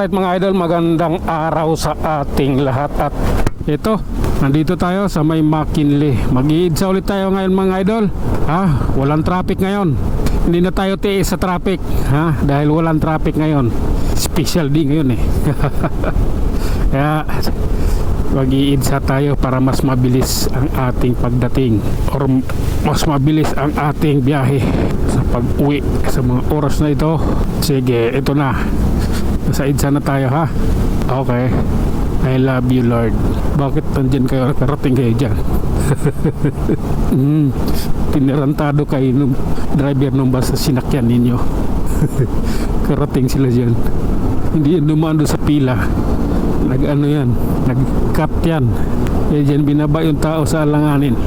Alright mga idol, magandang araw sa ating lahat. At ito, nandito tayo sa may McKinley. Mag-iidsa ulit tayo ngayon mga idol. Walang traffic ngayon. Hindi na tayo tiis sa traffic, dahil walang traffic ngayon. Special day ngayon eh. Kaya mag-iidsa tayo para mas mabilis ang ating pagdating or mas mabilis ang ating biyahe sa pag-uwi sa mga oras na ito. Sige, ito na. Nasa idsa na tayo ha. Okay. I love you Lord. Bakit nandyan kayo? Nakarating kayo dyan. Tinarantado kayo nung driver nung bus sa sinakyan ninyo. Karating sila dyan. Hindi yan dumaan doon sa pila. Nag-ano yan, nag-cut yan. Kaya dyan binaba yung tao sa alanganin.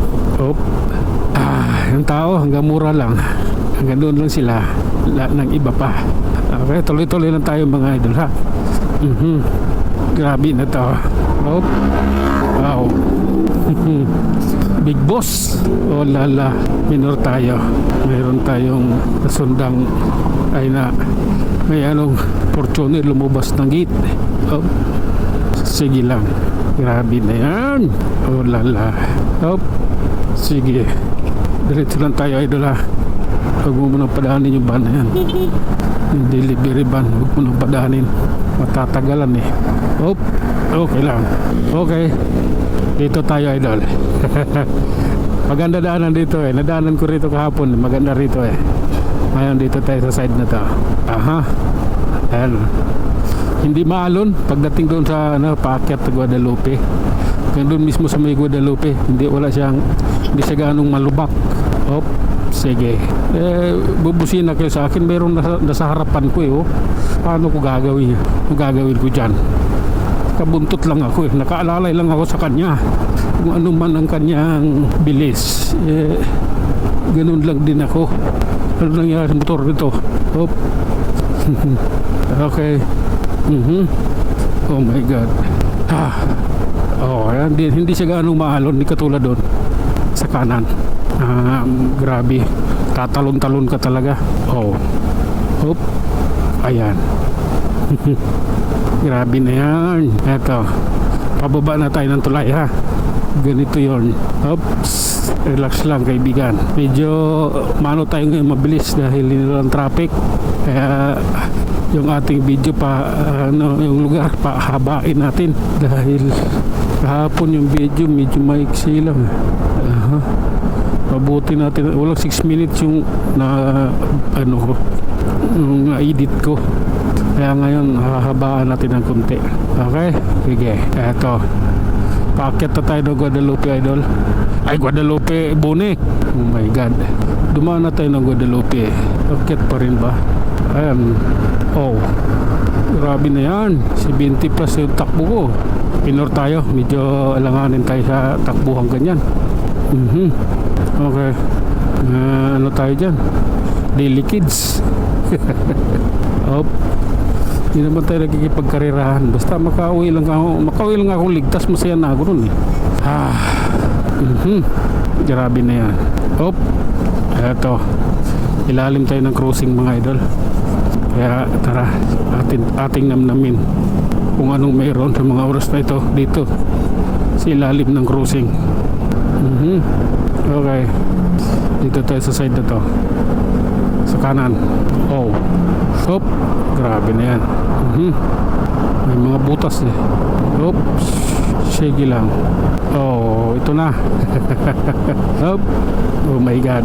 Yung tao hanggang mura lang. Hanggang doon lang sila. Lahat ng iba pa. Okay, tuloy-tuloy lang tayo mga idol ha. Grabe na to. Wow. Big boss. Oh lala, minor tayo. Mayroon tayong nasundang ay na may anong Fortuner lumabas ng gate. Sige lang. Grabe na yan. Oh lala. Sige. Diretso lang tayo idol ha. Huwag mo munang padaanin yung van na yan. Yung delivery van, huwag mo nang padaanin. Matatagalan eh. Okay lang. Okay. Dito tayo idol. Maganda daanan dito eh. Nadaanan ko rito kahapon. Maganda rito eh. Ngayon dito tayo sa side na to. Ayan. Hindi maalon pagdating doon sa paakyat sa Guadalupe. Kaya doon mismo sa may Guadalupe, hindi siya ganong malubak. Sige. Bubusin na kayo sa akin. Meron nasa harapan ko eh. Paano ko gagawin? Kung gagawin ko dyan? Kabuntot lang ako eh. Nakaalalay lang ako sa kanya. Kung ano man ang kanyang bilis. Ganun lang din ako. Ano nangyari sa motor nito? Okay. Oh my God. Hindi siya ganong maalon. Hindi katulad doon sa kanan. Grabe. Tatalon-talon ka talaga. Ayan. Grabe na yan. Eto. Pababa na tayo ng tulay ha. Ganito yon. Relax lang kaibigan. Medyo mano tayo ngayon mabilis dahil nilang traffic. Kaya yung ating video yung lugar pahabain natin dahil kahapon yung video medyo maiksi lang. Mabuti natin walang 6 minutes yung na-edit ko. Kaya ngayon hahabaan natin ng konti. Okay? Sige. Eto. Paakyat na tayo ng Guadalupe idol. Ay Guadalupe Bone. Oh my God. Dumaan na tayo ng Guadalupe. Paakyat pa rin ba? Ayan. Grabe na yan. 70 plus yung takbo ko. Pinor tayo. Medyo alanganin tayo sa takbuhan ganyan. Okay. Ano tayo dyan? Daily kids. Hindi naman tayo nagkikipagkarirahan. Basta makauwi lang ako ligtas. Masaya na ako nun eh. Grabe na yan. Eto. Ilalim tayo ng cruising mga idol. Kaya tara, ating namnamin kung anong mayroon sa mga oras na ito dito sa ilalim ng cruising. Okay. Dito tayo sa side na to. Sa kanan. Grabe na yan. May mga butas eh. Sige lang. Ito na. Oh my God.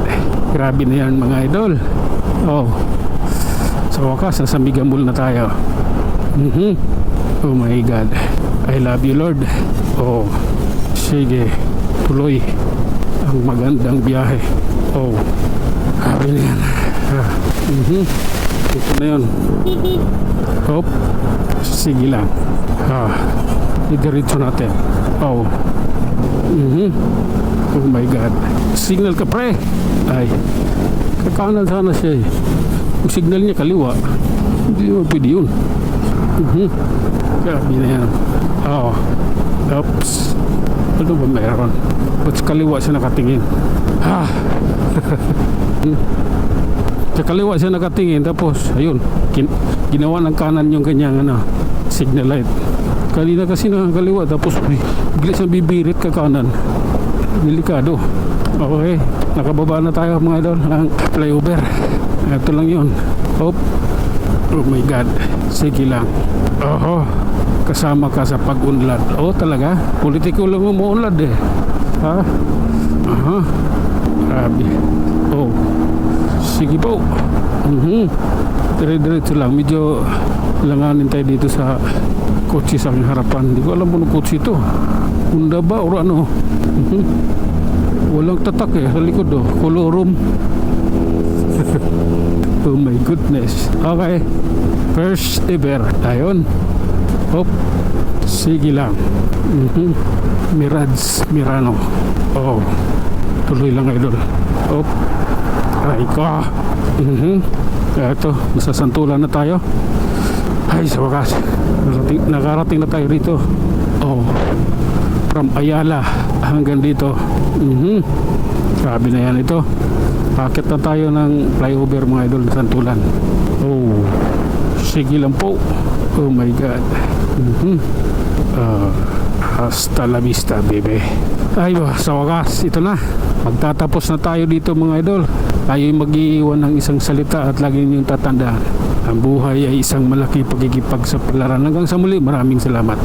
Grabe na yan mga idol. Sa wakas nasa Migambul na tayo. Oh my God. I love you Lord. Sige. Tuloy ang magandang biyahe. Grabe na yan. Ito na yun. Sige lang. Idiretso natin. Oh my God. Signal ka pre. Ay, kakanan sana siya eh. Yung signal niya kaliwa. Hindi yun, pwede yun. Grabe na yan. Ano ba meron? Ba't sa kaliwa siya nakatingin? Sa kaliwa siya nakatingin, tapos ayun, ginawa ng kanan yung kanyang signal light. Kanina kasi nakakaliwa tapos bigla siyang bibirit ka kanan. Delikado. Okay, nakababa na tayo mga idol ng flyover. Ito lang yun. Oh my god, sige lang. Kasama ka sa pag-unlad. Talaga, politiko lang umuunlad eh. Ha? Grabe. Sige po. Dire-diretso lang. Medyo langanin tayo dito sa kotse sa aking harapan. Hindi ko alam kung kotse ito. Honda ba o ano? Walang tatak eh sa likod Colorum. Oh my goodness. Okay, first ever. Ayun. Sige lang. Mirage Mirano. Tuloy lang idol. Ay ko. Ito, nasasantulan na tayo. Ay, sa wakas nakarating na tayo rito. From Ayala hanggang dito. Sabi na yan ito. Pakit na tayo ng flyover mga idol na santulan. Sige lang po. Oh my god. Hasta la vista baby. Ay sa wakas ito na. Magtatapos na tayo dito mga idol. Tayo'y mag-iiwan ng isang salita at lagi niyong tatandaan. Ang buhay ay isang malaki pagkikipag sa paglaran. Hanggang sa muli, maraming salamat.